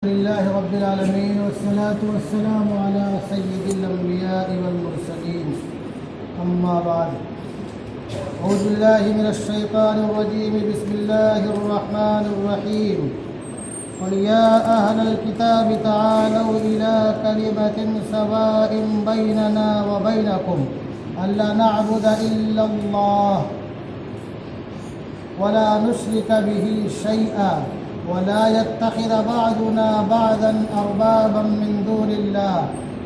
لله رب العالمين والصلاة والسلام على سيد الأنبياء والمرسلين أما بعد أعوذ بالله من الشيطان الرجيم بسم الله الرحمن الرحيم قل يا أهل الكتاب تعالوا إلى كلمة سواء بيننا وبينكم ألا نعبد إلا الله ولا نشرك به شيئا ولا يتخذ بعضنا بعضا أربابا من دون الله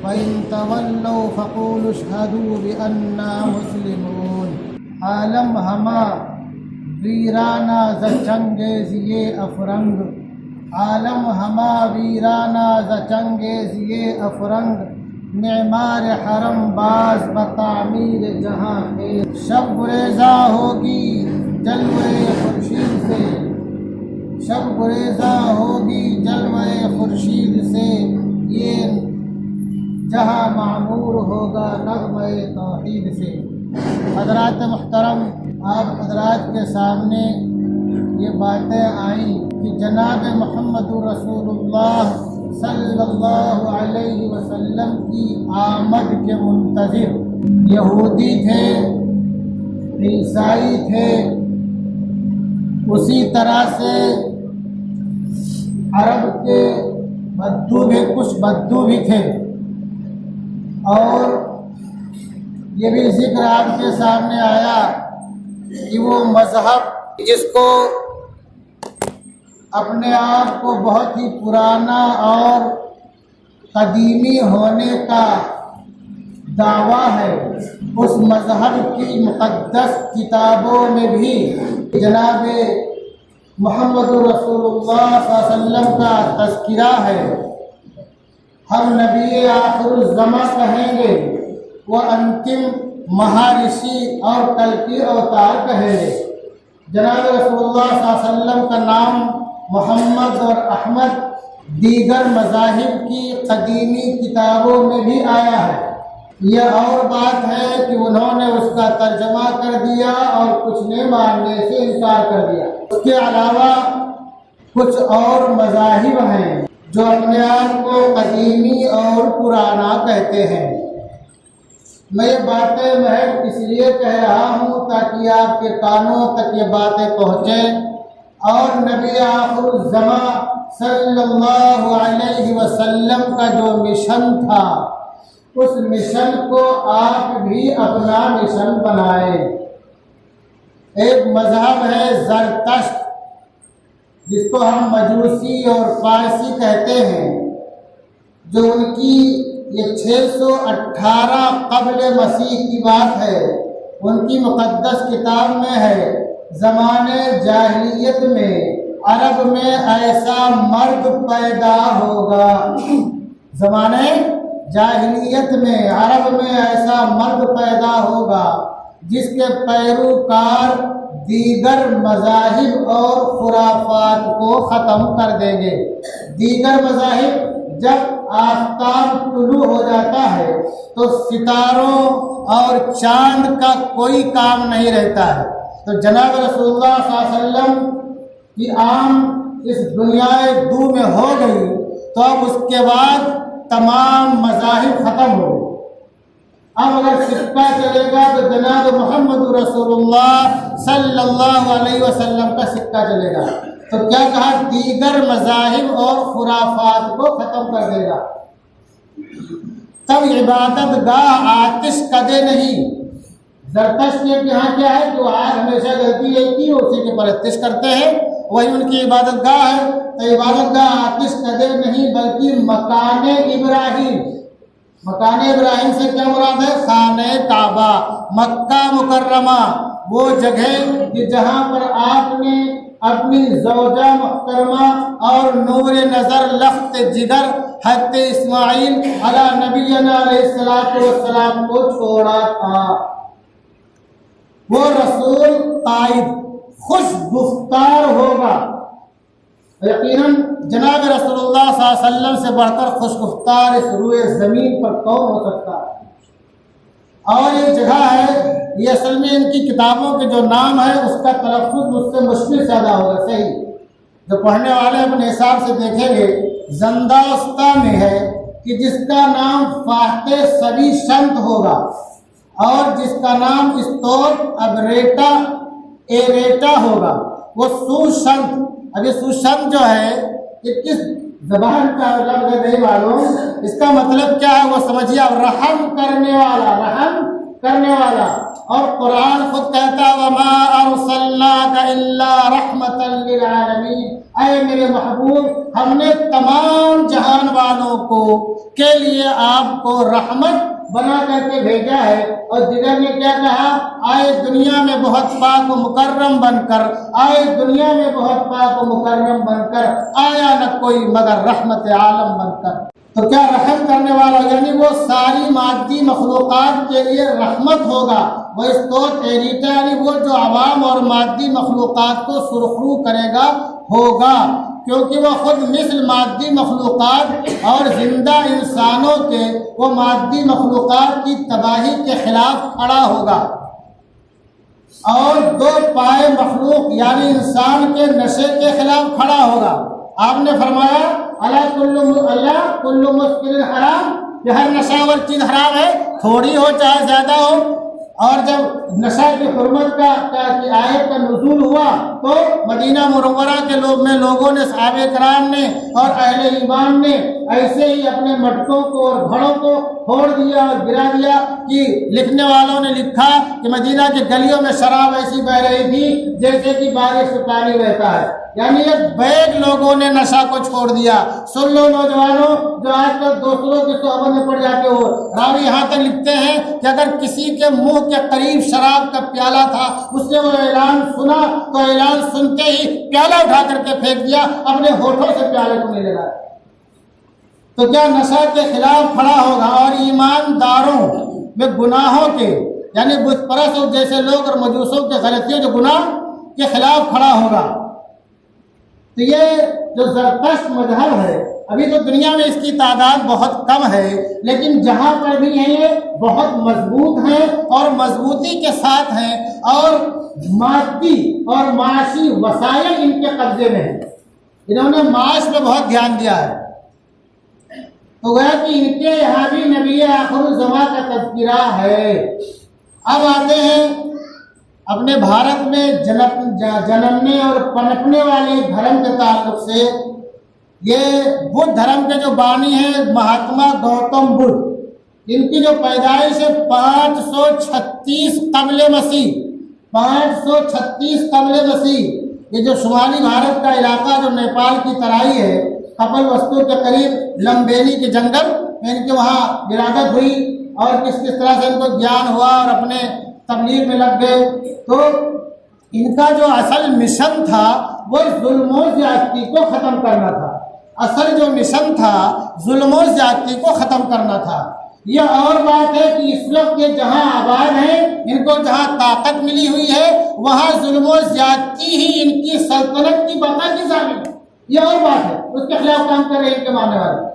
فإن تولوا فقولوا اشهدوا بأننا مسلمون عالم ہما ویرانہ ز چنگیز یہ افرنگ عالم ہما ویرانہ ز چنگیز یہ افرنگ معمار حرم باز بتعمیر جہاں خیر شب گریزاں ہوگی جلوے خورشید سے شب گریزاں ہوگی جلوے خورشید سے یہ جہاں معمور ہوگا نغمہ توحید سے۔ حضرات محترم، آپ حضرات کے سامنے یہ باتیں آئیں کہ جناب محمد رسول اللہ صلی اللہ علیہ وسلم کی آمد کے منتظر یہودی تھے، عیسائی تھے، اسی طرح سے عرب کے کچھ بدو بھی تھے، اور یہ بھی ذکر آپ کے سامنے آیا کہ وہ مذہب جس کو اپنے آپ کو بہت ہی پرانا اور قدیمی ہونے کا دعویٰ ہے، اس مذہب کی مقدس کتابوں میں بھی جناب محمد رسول اللہ صلی اللہ علیہ وسلم کا تذکرہ ہے۔ ہم نبی آخر الزماں کہیں گے، وہ انتم مہارشی اور کل کی اوتار کہیں گے۔ جناب رسول اللہ صلی اللہ علیہ وسلم کا نام محمد اور احمد دیگر مذاہب کی قدیمی کتابوں میں بھی آیا ہے۔ یہ اور بات ہے کہ انہوں نے اس کا ترجمہ کر دیا اور کچھ نے ماننے سے انکار کر دیا۔ اس کے علاوہ کچھ اور مذاہب ہیں جو اپنے آپ کو قدیمی اور پرانا کہتے ہیں۔ میں یہ باتیں محض اس لیے کہہ رہا ہوں تاکہ آپ کے کانوں تک یہ باتیں پہنچیں، اور نبی آخر الزماں صلی اللہ علیہ وسلم کا جو مشن تھا، اس مشن کو آپ بھی اپنا مشن بنائیں۔ ایک مذہب ہے زرتشت، جس کو ہم مجوسی اور فارسی کہتے ہیں، جو ان کی یہ 618 قبل مسیح کی بات ہے۔ ان کی مقدس کتاب میں ہے زمانے جاہلیت میں عرب میں ایسا مرد پیدا ہوگا، زمانے جاہلیت میں عرب میں ایسا مرد پیدا ہوگا جس کے پیروکار دیگر مذاہب اور خرافات کو ختم کر دیں گے۔ دیگر مذاہب جب آفتاب طلوع ہو جاتا ہے تو ستاروں اور چاند کا کوئی کام نہیں رہتا ہے۔ تو جناب رسول اللہ صلی اللہ علیہ وسلم کی عام اس دنیا دو میں ہو گئی، تو اب اس کے بعد تمام مذاہب ختم ہو گئے۔ اب اگر سکہ چلے گا تو جناب محمد رسول اللہ صلی اللہ علیہ وسلم کا سکہ چلے گا۔ تو کیا کہا؟ دیگر مذاہب اور خرافات کو ختم کر دے گا۔ تب عبادت گاہ آتش کدے نہیں۔ زرتشت کے یہاں کیا ہے کہ وہ آج ہمیشہ غلطی ایک ہی اسی کی پرستش کرتے ہیں، وہی ان کی عبادت گاہ ہے۔ تو عبادت گاہ آتش کدے نہیں بلکہ مکان ابراہیم۔ مکان ابراہیم سے کیا مراد ہے؟ خانہ کعبہ، مکہ مکرمہ، وہ جگہ کہ جہاں پر آپ نے اپنی زوجہ محترمہ اور نور نظر لخت جگر حضرت اسماعیل علی نبینا علیہ السلام کو چھوڑا تھا۔ وہ رسول قائد خوش گفتار ہوگا، یقیناً جناب رسول اللہ صلی اللہ علیہ وسلم سے بڑھ کر خوش گفتار اس روئے زمین پر کون ہو سکتا ہے۔ اور یہ جگہ ہے، یہ اصل میں ان کی کتابوں کے جو نام ہے اس کا تلفظ مجھ سے مشکل سے ادا ہوگا، صحیح جو پڑھنے والے اپنے حساب سے دیکھیں گے، زنداستہ میں ہے کہ جس کا نام فاتح سبی شنت ہوگا، اور جس کا نام استوت ابریٹا ایریٹا ہوگا وہ سوشنت۔ اب یہ سوشنت جو ہے یہ کس زبان کا لفظ نہیں معلوم، اس کا مطلب کیا ہے وہ سمجھیے، اب رحم کرنے والا، رحم کرنے والا۔ اور قرآن خود کہتا ہے وَمَا أَرْسَلْنَاكَ إِلَّا رَحْمَةً لِّلْعَالَمِينَ، اے میرے محبوب ہم نے تمام جہان والوں کو کے لیے آپ کو رحمت بنا کر کے بھیجا ہے۔ اور جگہ نے کیا کہا، آئے دنیا میں بہت پاک و مکرم بن کر، آئے دنیا میں بہت پاک و مکرم بن کر، آیا نہ کوئی مگر رحمت عالم بن کر۔ تو کیا رحم کرنے والا یعنی وہ ساری مادی مخلوقات کے لیے رحمت ہوگا، وہ استوت ایریٹا یعنی وہ جو عوام اور مادی مخلوقات کو سرخرو کرے گا ہوگا، کیونکہ وہ خود مثل مادی مخلوقات اور زندہ انسانوں کے وہ مادی مخلوقات کی تباہی کے خلاف کھڑا ہوگا، اور دو پائے مخلوق یعنی انسان کے نشے کے خلاف کھڑا ہوگا۔ آپ نے فرمایا اللہ کل مسکر حرام، کہ ہر نشاور چیز حرام ہے، تھوڑی ہو چاہے زیادہ ہو۔ اور جب نشہ کی حرمت کی آیت کا نزول ہوا تو مدینہ منورہ کے لوگوں نے، صحابہ کرام نے اور اہل ایمان نے ایسے ہی اپنے مٹکوں کو اور گھڑوں کو پھوڑ دیا اور گرا دیا کہ لکھنے والوں نے لکھا کہ مدینہ کی گلیوں میں شراب ایسی بہ رہی تھی جیسے کہ بارش سے پانی بہتا ہے، یعنی ایک بیگ لوگوں نے نشہ کو چھوڑ دیا۔ سن لو نوجوانوں جو آج کل دوسروں کی صحبت میں پڑ جاتے ہو، راوی یہاں تک لکھتے ہیں کہ اگر کسی کے منہ کے قریب شراب کا پیالہ تھا، اس نے وہ اعلان سنا تو اعلان سنتے ہی پیالہ اٹھا کر کے پھینک دیا، اپنے ہونٹوں سے پیالے کو نہیں لگایا۔ تو کیا نشہ کے خلاف کھڑا ہوگا، اور ایمانداروں میں گناہوں کے یعنی بت پرست جیسے لوگ اور مجوسوں کے غلطیوں جو گناہ کے خلاف کھڑا ہوگا۔ تو یہ جو زرتشت مذہب ہے، ابھی تو دنیا میں اس کی تعداد بہت کم ہے، لیکن جہاں پر بھی ہیں یہ بہت مضبوط ہیں اور مضبوطی کے ساتھ ہیں، اور مادی اور معاشی وسائل ان کے قبضے میں ہیں، انہوں نے معاش پہ بہت دھیان دیا ہے۔ تو گویا کہ ان کے یہاں بھی نبی آخر الزماں کا تذکرہ ہے۔ اب آتے ہیں اپنے بھارت میں جنمنے اور پنپنے والے دھرم کے تعلق سے۔ یہ بدھ دھرم کے جو بانی ہیں مہاتما گوتم بدھ، ان کی جو پیدائش ہے 536 قبل مسیح، 536 قبل مسیح۔ یہ جو شمالی بھارت کا علاقہ جو نیپال کی ترائی ہے، کپل وستو کے قریب لمبینی کے جنگل میں ان کے وہاں ولادت ہوئی، اور کس طرح سے ان کو گیان ہوا اور اپنے تبلیغ میں لگ گئے۔ تو ان کا جو اصل مشن تھا وہ ظلم و زیادتی کو ختم کرنا تھا، اصل جو مشن تھا ظلم و زیادتی کو ختم کرنا تھا۔ یہ اور بات ہے کہ اس وقت کے جہاں آباد ہیں، ان کو جہاں طاقت ملی ہوئی ہے وہاں ظلم و زیادتی ہی ان کی سلطنت کی بقا کی ضامن ہے، یہ اور بات ہے، اس کے خلاف کام کر رہے ہیں ان کے ماننے والے۔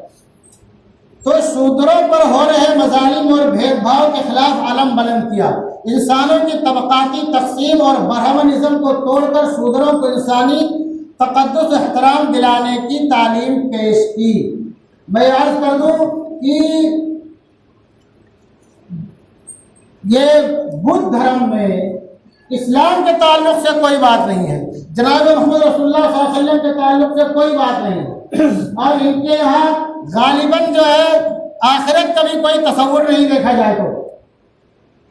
تو شودروں پر ہو رہے مظالم اور بھید بھاؤ کے خلاف علم بلند کیا، انسانوں کی طبقاتی تقسیم اور برہمنزم کو توڑ کر شودروں کو انسانی تقدس و احترام دلانے کی تعلیم پیش کی۔ میں عرض کر دوں کہ یہ بدھ دھرم میں اسلام کے تعلق سے کوئی بات نہیں ہے، جناب محمد رسول اللہ صلی اللہ علیہ وسلم کے تعلق سے کوئی بات نہیں ہے، اور ان کے یہاں غالباً جو ہے آخرت کا بھی کوئی تصور نہیں دیکھا جائے تو۔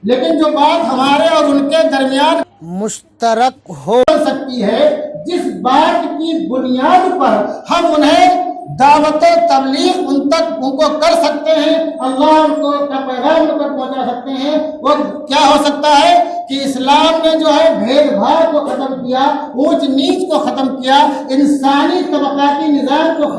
لیکن جو بات ہمارے اور ان کے درمیان مشترک ہو سکتی ہے، جس بات کی بنیاد پر ہم انہیں دعوت و تبلیغ ان کو کر سکتے ہیں، اللہ ان کو کا پیغام ان تک پہنچا سکتے ہیں، وہ کیا ہو سکتا ہے کہ اسلام نے جو ہے بھید بھاؤ کو ختم کیا، اونچ نیچ کو ختم کیا، انسانی طبقاتی نظام کو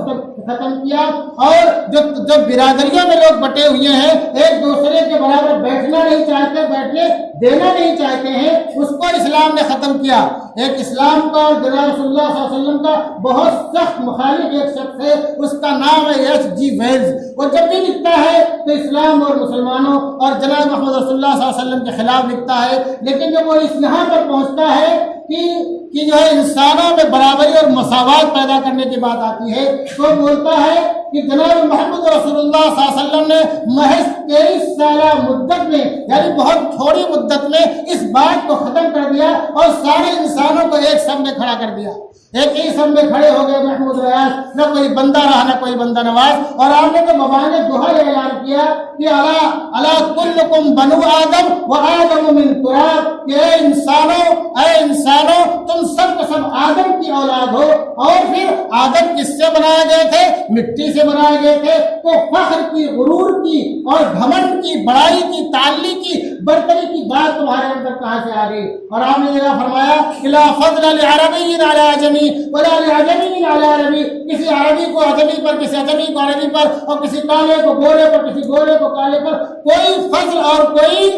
ختم کیا، اور جو برادریوں میں لوگ بٹے ہوئے ہیں، ایک دوسرے کے برابر بیٹھنا نہیں چاہتے، بیٹھنے دینا نہیں چاہتے ہیں، اس کو اسلام نے ختم کیا۔ ایک اسلام کا اور جناب رسول اللہ صلی اللہ علیہ وسلم کا بہت سخت مخالف ایک شخص ہے، اس کا نام ہے H.G. ویلز۔ وہ جب بھی لکھتا ہے تو اسلام اور مسلمانوں اور جناب محمد رسول اللہ صلی اللہ علیہ وسلم کے خلاف لکھتا ہے، لیکن جب وہ اس یہاں پر پہنچتا ہے کہ جو ہے انسانوں میں برابری اور مساوات پیدا کرنے کی بات آتی ہے تو بولتا ہے کہ جناب محمد رسول اللہ صلی اللہ علیہ وسلم نے محض 23 سالہ مدت میں یعنی بہت تھوڑی مدت میں اس بات کو ختم کر دیا اور سارے انسانوں کو ایک سب میں کھڑا کر دیا، ایک ہی سب میں کھڑے ہو گئے محمود ریاض، نہ کوئی بندہ رہا نہ کوئی بندہ نواز، اور آپ نے تو مبانی دہا یہ اعلان کیا کہ الا کلکم بنو آدم و آدم من تراب، کہ اے انسانوں تم سب سب آدم کی اولاد ہو، اور پھر آدم کس سے بنائے گئے تھے؟ مٹی سے بنائے گئے تھے، تو فخر کی، غرور کی اور گھمنڈ کی، بڑائی کی، تعلی کی، برتری کی بات تمہارے اندر کہاں سے آ گئی؟ اور آپ نے یہ فرمایا لا فضل لعربی علی عجمی ولا لعجمی علی عربی، کسی عربی کو عجمی پر، کسی عجمی کو عربی پر، اور کسی کالے کو گورے پر، کسی گورے کو کالے پر کوئی فضل اور کوئی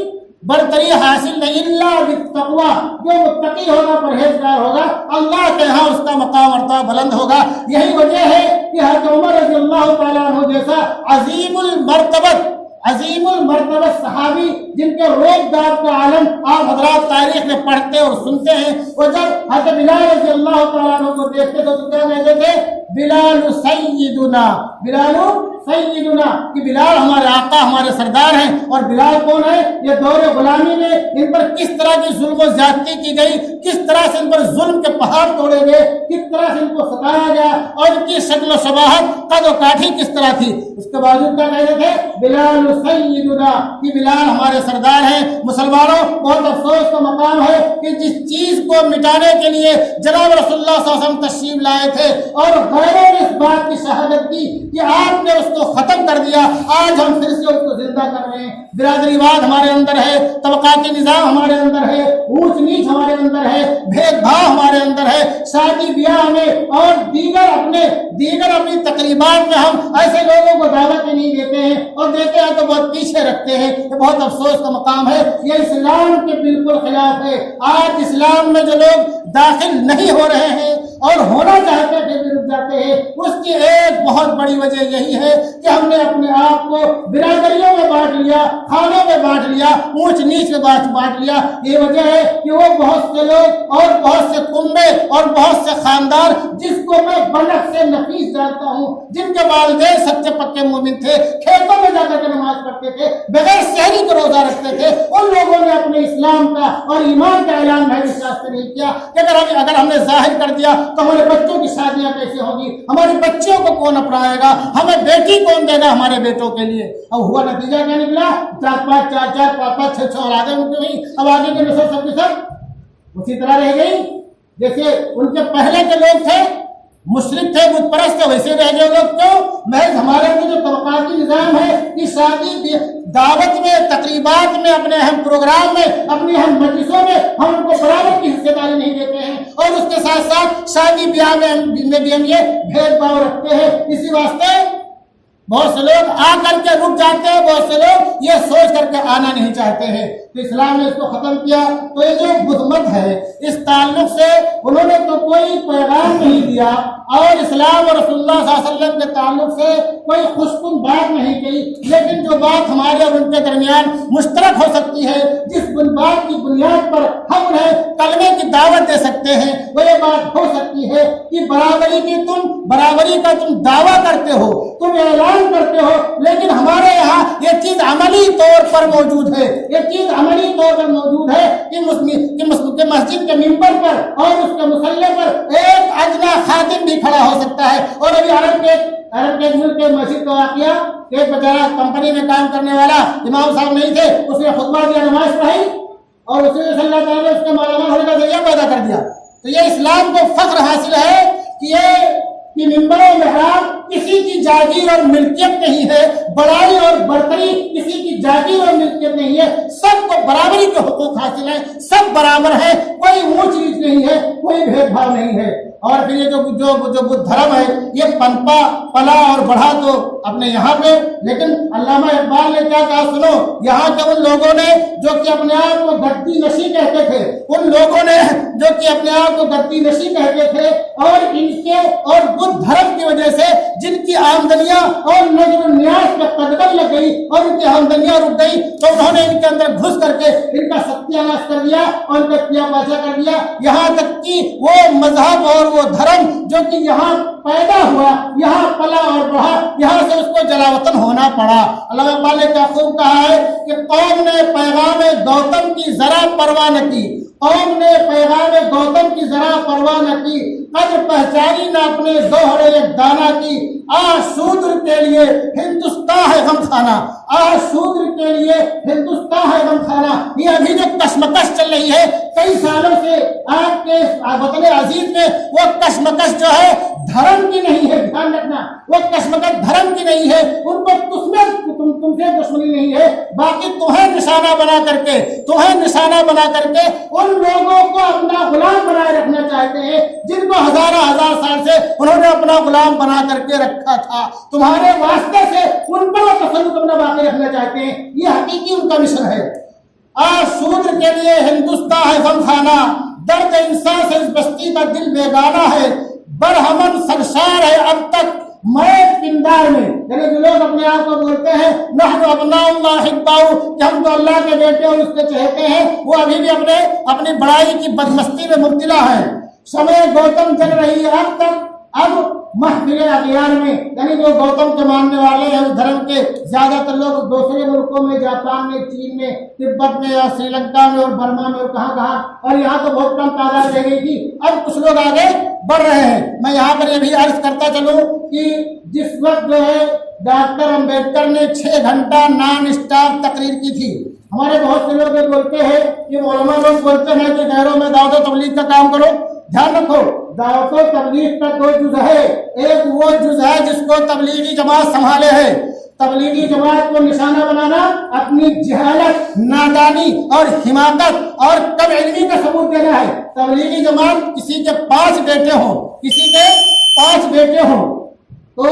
برتری حاصل نہیں، اللہ بالتقوی، جو متقی ہوگا، پرہیزگار ہوگا، اللہ کے ہاں اس کا مقام مرتبہ بلند ہوگا۔ یہی وجہ ہے کہ حضرت عمر رضی اللہ تعالیٰ عنہ جیسا عظیم المرتبت صحابی، جن کے روب داد کا عالم آپ حضرات تاریخ میں پڑھتے اور سنتے ہیں، وہ جب حضرت بلال رضی اللہ تعالیٰ عنہ کو دیکھتے تو کیا کہتے تھے؟ بلال سیدنا، بلال سیدنا، کہ بلال ہمارے آقا، ہمارے سردار ہیں۔ اور بلال کون ہے؟ یہ دور غلامی میں ان پر کس طرح کی ظلم و زیادتی کی گئی، کس طرح سے ان پر ظلم کے پہاڑ توڑے گئے، کس طرح سے ان کو ستایا گیا، اور ان کی شکل و شباہت، قد و کاٹھی کس طرح تھی، اس کے باوجود کیا کہتے تھے؟ بلال سیدنا، کہ بلال ہمارے سردار ہیں۔ مسلمانوں، بہت افسوس کا مقام ہے کہ جس چیز کو مٹانے کے لیے جناب رسول اللہ صلی اللہ علیہ وسلم تشریف لائے تھے اور غیروں نے اس بات کی شہادت کی کہ آپ نے اس کو ختم کر دیا، آج ہم پھر سے اس کو زندہ کر رہے ہیں۔ برادری واد ہمارے اندر ہے، طبقاتی نظام ہمارے اندر ہے، اونچ نیچ ہمارے اندر ہے، بھید بھاؤ ہمارے اندر ہے، شادی بیاہ میں اور دیگر اپنی تقریبات میں ہم ایسے لوگوں کو دعوت نہیں دیتے ہیں، اور دیتے ہیں تو بہت پیچھے رکھتے ہیں۔ یہ بہت افسوس کا مقام ہے، یہ اسلام کے بالکل خلاف ہے۔ آج اسلام میں جو لوگ داخل نہیں ہو رہے ہیں اور ہونا چاہتے تھے بھی رک جاتے ہیں، اس کی ایک بہت بڑی وجہ یہی ہے کہ ہم نے اپنے آپ کو برادریوں میں بانٹ لیا، خانوں میں بانٹ لیا، اونچ نیچ میں بانٹ لیا۔ یہ وجہ ہے کہ وہ بہت سے لوگ اور بہت سے کنبے اور بہت سے خاندان، جس کو میں بنک سے نفیس جانتا ہوں، جن کے والدین سچے پکے مومن تھے، کھیتوں میں جا کر کے نماز پڑھتے تھے، بغیر سحری کا روزہ رکھتے تھے، ان لوگوں نے اپنے اسلام کا اور ایمان کا اعلان محض اس راستے نہیں کیا کہ اگر ہم نے ظاہر کر دیا تو ہمارے بچوں کی شادیاں کیسے ہوگی، ہماری بچیوں کو کون اپنائے گا، ہمیں بیٹی کون دے گا ہمارے بیٹوں کے لیے۔ اب ہوا نتیجہ کیا نکلا؟ 4 5 6 اولادیں ان کی ہوئی۔ اب آگے کے نسل سب کی سب اسی طرح رہ گئی جیسے ان کے پہلے کے لوگ تھے، مشرک تھے، بت پرست تھے، ویسے رہ گئے لوگ۔ کیوں؟ محض ہمارے اندر جو طبقاتی نظام ہے کہ شادی دعوت میں، تقریبات میں، اپنے اہم پروگرام میں، اپنی اہم مجلسوں میں ہم ان کو برابر کی حصہ داری نہیں دیتے ہیں، اور اس کے ساتھ ساتھ شادی بیاہ میں بھی ہم یہ بھید بھاؤ رکھتے ہیں۔ اسی واسطے بہت سے لوگ آ کر کے رک جاتے ہیں، بہت سے لوگ یہ سوچ کر کے آنا نہیں چاہتے ہیں۔ تو اسلام نے اس کو ختم کیا۔ تو یہ جو بدھ مت ہے، اس تعلق سے انہوں نے تو کوئی پیغام نہیں دیا، اور اسلام اور رسول اللہ صلی اللہ علیہ وسلم کے تعلق سے کوئی خوشکن بات نہیں کہی، لیکن جو بات ہمارے اور ان کے درمیان مشترک ہو سکتی ہے، جس بات کی بنیاد پر ہم انہیں کلمے کی دعوت دے سکتے ہیں، وہ یہ بات ہو سکتی ہے کہ برابری کا تم دعویٰ کرتے ہو، تم اعلان کرتے ہو، لیکن ہمارے یہاں یہ چیز عملی طور پر موجود ہے، یہ چیز عملی طور پر موجود ہے کہ مسجد کے ممبر پر اور اس کے مصلی پر ایک ادنا خادم بھی کھڑا ہو سکتا ہے۔ اور ابھی عرب کے ملک کے مسجد کا واقعہ، ایک بیچارہ کمپنی میں کام کرنے والا امام صاحب نہیں تھے، اس نے خطبہ دیا، نماز پڑھائی، اور اسی میں صلی اللہ تعالیٰ نے اس کے مالامال ہونے کا ذریعہ پیدا کر دیا۔ تو یہ اسلام کو فخر حاصل ہے کہ ممبر و محراب کسی کی جاگیر اور ملکیت نہیں ہے، بڑائی اور برتری کسی کی جاگیر اور ملکیت نہیں ہے، سب کو برابری کے حقوق حاصل ہیں، سب برابر ہیں، کوئی اونچ نیچ نہیں ہے، کوئی بھید بھاؤ نہیں ہے۔ اور پھر یہ جو بدھ دھرم ہے یہ پنپا پلا اور بڑھا تو اپنے یہاں پہ، لیکن علامہ اقبال نے کیا کہا سنو، یہاں کے ان لوگوں نے جو کہ اپنے آپ کو گدی نشی کہتے تھے، ان لوگوں نے جو کہ اپنے آپ کو گدی نشی کہتے تھے، اور ان کے اور بدھ دھرم کی وجہ سے جن کی آمدنیاں اور نظر و نیاز پہ قدغن لگ گئی اور ان کی آمدنیاں رک گئی، تو انہوں نے ان کے اندر گھس کر کے ان کا ستیہ ناش کر دیا اور ان کا کیا پاچا کر دیا، یہاں تک کہ وہ مذہب اور وہ دھرم جو کہ یہاں پیدا ہوا، یہاں پلا اور بڑھا، یہاں سے اس کو جلا وطن ہونا پڑا۔ علامہ اقبال نے کیا خوب کہا ہے کہ قوم نے پیغام گوتم کی ذرا پرواہ نہ کی، قوم نے پیغام گوتم کی ذرا پرواہ نہ کی، قدر پہچانی نہ اپنے زہر ایک دانہ کی، شودر کے لیے ہندوستان ہے غم خانہ، شودر کے لیے ہندوستان ہے غم خانہ۔ یہ ابھی جو کشمکش چل رہی ہے کئی سالوں سے آپ کے وطن عزیز میں، وہ کشمکش جو ہے دھرم کی نہیں ہے، دھیان رکھنا، وہ کشمکش دھرم کی نہیں ہے، ان کو تم سے دشمنی نہیں ہے، باقی تمہیں نشانہ بنا کر کے ان لوگوں کو اپنا غلام بنائے رکھنا چاہتے ہیں جن کو ہزار سال سے انہوں نے اپنا غلام بنا کر کے رکھا تھا، تمہارے واسطے سے ان پر تسلط اپنا باقی رکھنا چاہتے ہیں، یہ حقیقی ان کا مشن ہے۔ شودر کے لیے ہندوستان ہے غم خانہ، درد انسان سے اس بستی کا دل بیگانہ ہے، برہمن سرشار ہے اب تک میں پندار میں، یعنی جو لوگ اپنے آپ کو بولتے ہیں نحن ابناء اللہ احباؤ کہ ہم تو اللہ کے بیٹے اور اس کے چہتے ہیں، وہ ابھی بھی اپنی بڑائی کی بدمستی میں مبتلا ہے۔ شمع گوتم جل رہی ہے اب تک، اب محفل اغیار میں، یعنی جو گوتم کے ماننے والے ہیں اس دھرم کے زیادہ تر لوگ دوسرے ملکوں میں، جاپان میں، چین میں، تبت میں اور سری لنکا میں اور برما میں اور کہاں، اور یہاں تو بہت کم تعداد رہ گئی تھی، اب کچھ لوگ آگے بڑھ رہے ہیں۔ میں یہاں پر یہ بھی عرض کرتا چلوں کہ جس وقت جو ہے ڈاکٹر امبیڈکر نے 6 گھنٹہ نان اسٹاپ تقریر کی تھی، ہمارے بہت سے لوگ یہ بولتے ہیں کہ علماء لوگ بولتے ہیں کہ غیروں میں دعوت و تبلیغ کا کام کرو، دھیان رکھو دعوت و تبلیغ کا 2 جز ہے، ایک وہ جز ہے جس کو تبلیغی جماعت سنبھالے ہے، تبلیغی جماعت کو نشانہ بنانا اپنی جہالت، نادانی اور حماقت اور کم علمی کا ثبوت دینا ہے۔ تبلیغی جماعت کسی کے 5 بیٹے ہوں، کسی کے 5 بیٹے ہوں، تو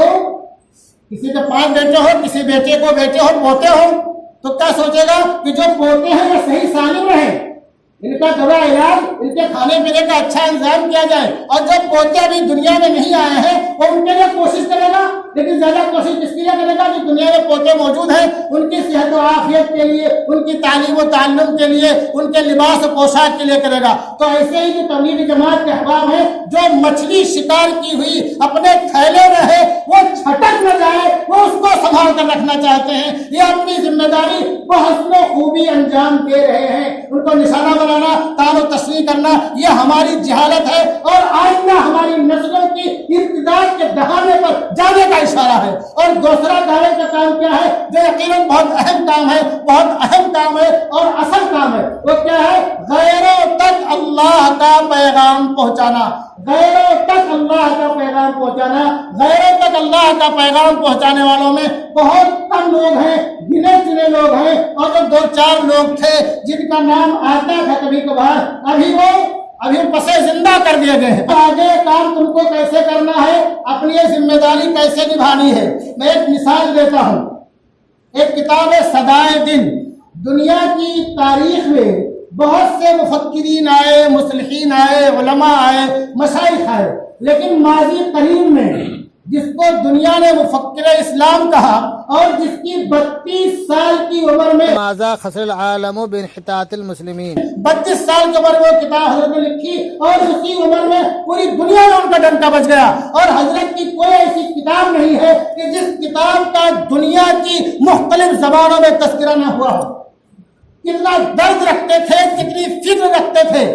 کسی کے 5 بیٹے ہوں، کسی بیٹے کو بیٹے ہوں، پوتے ہوں، تو کیا سوچے گا کہ جو پوتے ہیں وہ صحیح سالم رہے، ان کا دوا علاج، ان کے کھانے پینے کا اچھا انتظام کیا جائے، اور جب پوتے ابھی دنیا میں نہیں آئے ہیں وہ ان کے لیے کوشش کرے گا، لیکن زیادہ کوشش کس کے لیے کرے گا کہ دنیا میں پوتے موجود ہیں، ان کی صحت و عافیت کے لیے، ان کی تعلیم و تعلم کے لیے، ان کے لباس و پوشاک کے لیے کرے گا۔ تو ایسے ہی جو تبلیغی جماعت کے احباب ہیں جو مچھلی شکار کی ہوئی اپنے تھیلے میں ہے وہ چھٹک نہ جائے، وہ اس کو سنبھال کر رکھنا چاہتے ہیں، یہ اپنی ذمہ داری بحسن و خوبی انجام دے رہے ہیں، ان کو نشانہ بنانا، تان و تشریح کرنا یہ ہماری جہالت ہے اور آئندہ ہماری نسلوں کی ارتداد کے دہانے پر جانے کا اشارہ ہے۔ اور دوسرا دعوے کا کام کیا ہے جو یقیناً بہت اہم کام ہے، بہت اہم کام ہے اور اصل کام ہے، وہ کیا ہے؟ غیروں تک اللہ کا پیغام پہنچانا، غیروں تک اللہ کا پیغام پہنچانا۔ غیروں تک اللہ کا پیغام پہنچانے والوں میں بہت کم لوگ ہیں، گنے چنے لوگ ہیں، اور جو 2-4 لوگ تھے جن کا نام آتا تھا کبھی کبھار، ابھی پسے زندہ کر دیے گئے ہیں۔ آگے کام تم کو کیسے کرنا ہے، اپنی ذمہ داری کیسے نبھانی ہے، میں ایک مثال دیتا ہوں۔ ایک کتاب ہے صدائے دن، دنیا کی تاریخ میں بہت سے مفکرین آئے، مصلحین آئے، علماء آئے، مشائخ آئے، لیکن ماضی قریب میں جس کو دنیا نے مفکر اسلام کہا اور جس کی 32 سال کی عمر میں ماذا خسر العالم بانحطاط المسلمین، 32 سال کی عمر میں وہ کتاب حضرت نے لکھی اور اسی عمر میں پوری دنیا میں ان کا ڈنکا بج گیا، اور حضرت کی کوئی ایسی کتاب نہیں ہے کہ جس کتاب کا دنیا کی مختلف زبانوں میں تذکرہ نہ ہوا ہو۔ کتنا درد رکھتے تھے، کتنی فکر رکھتے تھے۔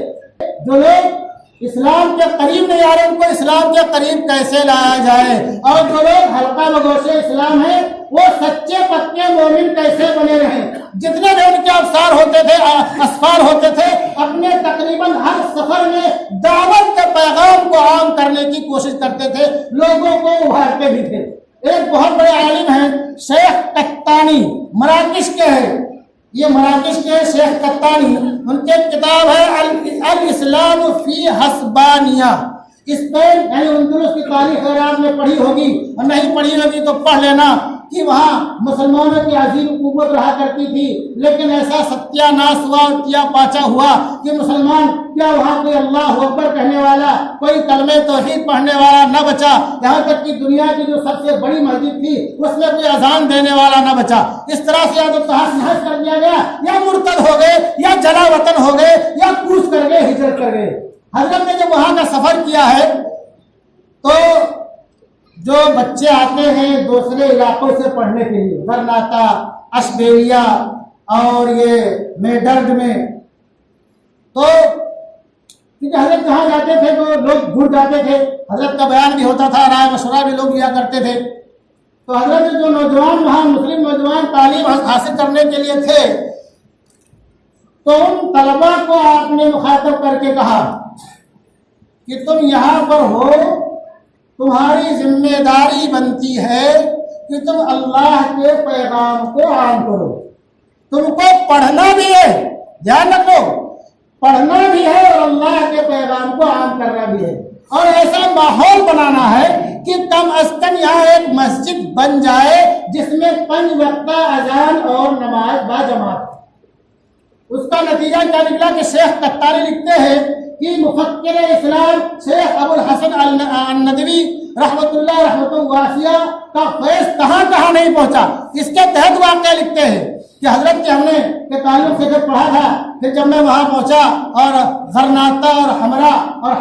جو لوگ اسلام کے قریب نہیں آ رہے ان کو اسلام کے قریب کیسے لایا جائے، اور جو لوگ حلقہ بگوش اسلام ہیں وہ سچے پکے مومن کیسے بنے رہیں۔ جتنے بھی ان کے اسفار ہوتے تھے اپنے تقریباً ہر سفر میں دعوت کے پیغام کو عام کرنے کی کوشش کرتے تھے، لوگوں کو ابھارتے بھی تھے۔ ایک بہت بڑے عالم ہیں شیخ قطانی، مراکش کے ہیں، یہ مراکش کے شیخ قطانی، ان کی کتاب ہے الاسلام فی حسبانیہ، اسپین یعنی اندلس کی تاریخ اگر آپ نے پڑھی ہوگی اور نہیں پڑھی ہوگی تو پڑھ لینا کہ وہاں مسلمانوں کی عظیم حکومت رہا کرتی تھی، لیکن ایسا ستیہ ناش ہوا اور کیا پاچا ہوا کہ مسلمان کیا وہاں کوئی اللہ اکبر کہنے والا، کوئی کلمہ توحید پڑھنے والا نہ بچا، یہاں تک کہ دنیا کی جو سب سے بڑی مسجد تھی اس میں کوئی اذان دینے والا نہ بچا۔ اس طرح سے یا تو تحس نحس کر دیا گیا، یا مرتد ہو گئے، یا جلا وطن ہو گئے، یا کوچ کر گئے، ہجرت کر گئے۔ حضرت نے جب وہاں کا سفر کیا ہے تو جو بچے آتے ہیں دوسرے علاقوں سے پڑھنے کے لیے، غرناطہ، اشبیلیا اور یہ میڈرڈ میں، تو کیونکہ حضرت جہاں جاتے تھے تو لوگ جڑ جاتے تھے، حضرت کا بیان بھی ہوتا تھا، رائے مشورہ بھی لوگ لیا کرتے تھے۔ تو حضرت جو نوجوان وہاں مسلم نوجوان تعلیم حاصل کرنے کے لیے تھے تو ان طلبا کو آپ نے مخاطب کر کے کہا کہ تم یہاں پر ہو، تمہاری ذمہ داری بنتی ہے کہ تم اللہ کے پیغام کو عام کرو، تم کو پڑھنا بھی ہے، دھیان رکھو، پڑھنا بھی ہے اور اللہ کے پیغام کو عام کرنا بھی ہے، اور ایسا ماحول بنانا ہے کہ کم از کم یہاں ایک مسجد بن جائے جس میں 5 وقتہ اذان اور نماز باجماعت۔ اس کا نتیجہ کیا نکلا کہ شیخ قطانی لکھتے ہیں کہ مفکر اسلام شیخ ابو الحسن الندوی رحمۃ اللہ رحمۃ واسعہ کا فیض کہاں کہاں نہیں پہنچا۔ اس کے تحت واقعہ لکھتے ہیں کہ حضرت کے ہم نے کے تعلق سے جب پڑھا تھا، پھر جب میں وہاں پہنچا اور غرناطہ اور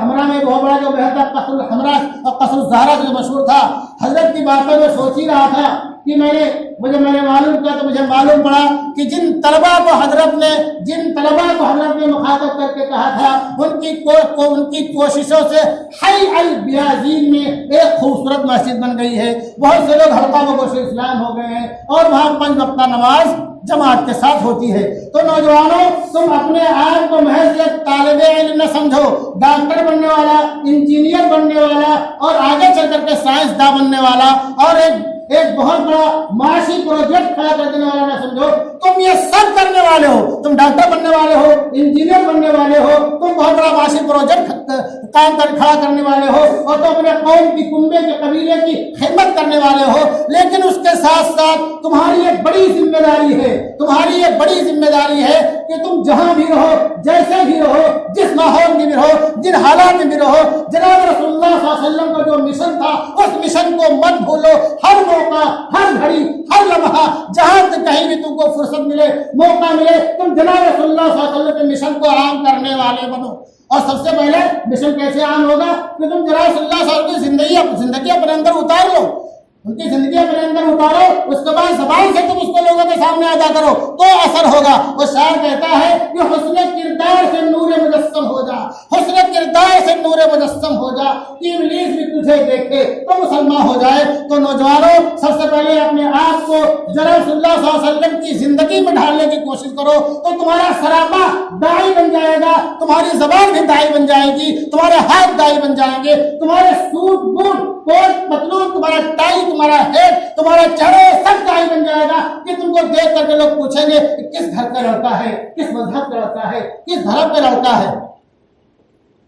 ہمرا میں بہت بڑا جو بہتر قصر الحمرا اور قصر الزہرا جو مشہور تھا، حضرت کی باتوں میں سوچ ہی رہا تھا کہ میں نے معلوم کیا تو مجھے معلوم پڑا کہ جن طلبا کو حضرت نے مخاطب کر کے کہا تھا ان کی کوششوں سے حی البیازین میں ایک خوبصورت مسجد بن گئی ہے، بہت سے لوگ حلقہ و گوش اسلام ہو گئے ہیں اور وہاں 5 وقتہ نماز جماعت کے ساتھ ہوتی ہے۔ تو نوجوانوں، تم اپنے آپ کو محض ایک طالب علم نہ سمجھو، ڈاکٹر بننے والا، انجینئر بننے والا اور آگے چل کر کے سائنسداں بننے والا اور ایک بہت بڑا معاشی پروجیکٹ کھڑا کر دینے والا نہ سمجھو۔ تم یہ سب کرنے والے ہو، تم ڈاکٹر بننے والے ہو، انجینئر بننے والے ہو، تم بہت بڑا معاشی پروجیکٹ کھڑا کرنے والے ہو اور تم اپنے قوم کی، کنبے کے، قبیلے کی خدمت کرنے والے ہو، لیکن اس کے ساتھ ساتھ تمہاری ایک بڑی ذمہ داری ہے کہ تم جہاں بھی رہو، جیسے بھی رہو، جس ماحول میں بھی رہو، جن حالات میں بھی رہو، جناب رسول اللہ صلی اللہ علیہ وسلم کا جو مشن تھا اس مشن کو مت بھولو۔ ہر موقع، ہر گھڑی، ہر لمحہ، جہاں کہیں بھی تم کو فرصت ملے، موقع ملے، تم جناب رسول اللہ صلی اللہ علیہ وسلم کے مشن کو عام کرنے والے بنو۔ اور سب سے پہلے مشن کیسے عام ہوگا کہ تم جناب صلی اللہ علیہ وسلم کی زندگی اپنے اندر اتار لو، ان کی زندگی اپنے اندر اتارو، اس کے بعد زبان سے تم اس کو لوگوں کے سامنے ادا کرو تو اثر ہوگا۔ وہ شاعر کہتا ہے کہ حسن کردار سے نور مجسم ہو جا، حسن کردار سے نور مجسم ہو جا، کہ ابلیس بھی تجھے دیکھے تو مسلمان ہو جائے۔ تو نوجوانوں، سب سے پہلے اپنے آپ کو جناب صلی اللہ علیہ وسلم کی زندگی میں ڈھالنے کی کوشش کرو تو تمہارا سراپا داعی بن جائے گا، تمہاری زبان بھی داعی بن جائے گی، تمہارے ہاتھ داعی بن جائیں گے، تمہارے سوٹ بوٹ کوٹ پتلون، تمہارا ٹائی، تمہارا ہیڈ، تمہارا چہرے سب داعی بن جائے گا کہ تم کو دیکھ کر کے لوگ پوچھیں گے کہ کس گھر کا لڑکا ہے، کس مذہب کا لڑکا ہے، کس دھرم کا لڑکا ہے۔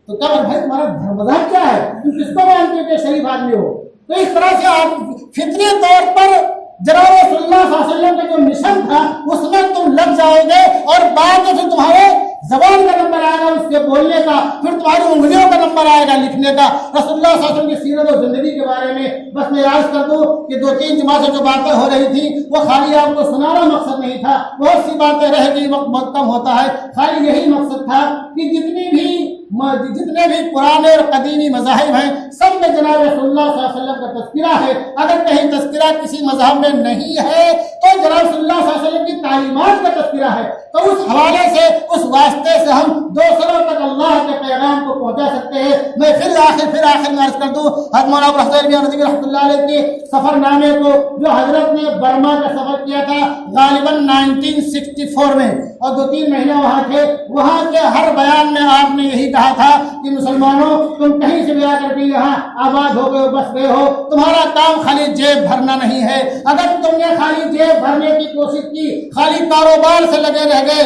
تو کیا بھائی تمہارا مذہب کیا ہے، تم کس کو مانتے ہو کہ شریف آدمی ہو؟ تو اس طرح سے آپ فطری طور پر جناب صلی اللہ علیہ وسلم کا جو مشن تھا اس میں تم لگ جاؤ گے، اور بعد میں پھر تمہارے زبان کا نمبر آئے گا اس کے بولنے کا، پھر تمہاری انگلیوں کا نمبر آئے گا لکھنے کا۔ رسول اللہ صلی اللہ علیہ وسلم کی سیرت و زندگی کے بارے میں بس میں یاد کر دوں کہ 2-3 جمعہ سے جو باتیں ہو رہی تھی وہ خالی آپ کو سنانا مقصد نہیں تھا، بہت سی باتیں رہ گئی، وقت بہت کم ہوتا ہے، خالی یہی مقصد تھا کہ جتنے بھی پرانے اور قدیمی مذاہب ہیں سب میں جناب رسول اللہ صلی اللہ علیہ وسلم کا تذکرہ ہے۔ اگر کہیں تذکرہ کسی مذہب میں نہیں ہے تو جناب صلی اللہ علیہ وسلم کی تعلیمات کا تذکرہ ہے۔ تو اس حوالے سے، اس واسطے سے ہم دوسروں تک اللہ کے پیغام کو پہنچا سکتے ہیں۔ میں پھر آخر میں عرض کر دوں، حضرت مولانا ابو الحسن الندوی رحمۃ اللہ علیہ کے سفر نامے کو جو حضرت نے برما کا سفر کیا تھا غالباً 1964 میں، اور 2-3 مہینے وہاں تھے، وہاں کے ہر بیان میں آپ نے یہی کہا تھا کہ مسلمانوں، تم کہیں سے بھی آ کر کے یہاں آباد ہو گئے، بس گئے ہو، تمہارا کام خالی جیب بھرنا نہیں ہے۔ اگر تم نے خالی جیب بھرنے کی کوشش کی، خالی کاروبار سے لگے رہ گئے،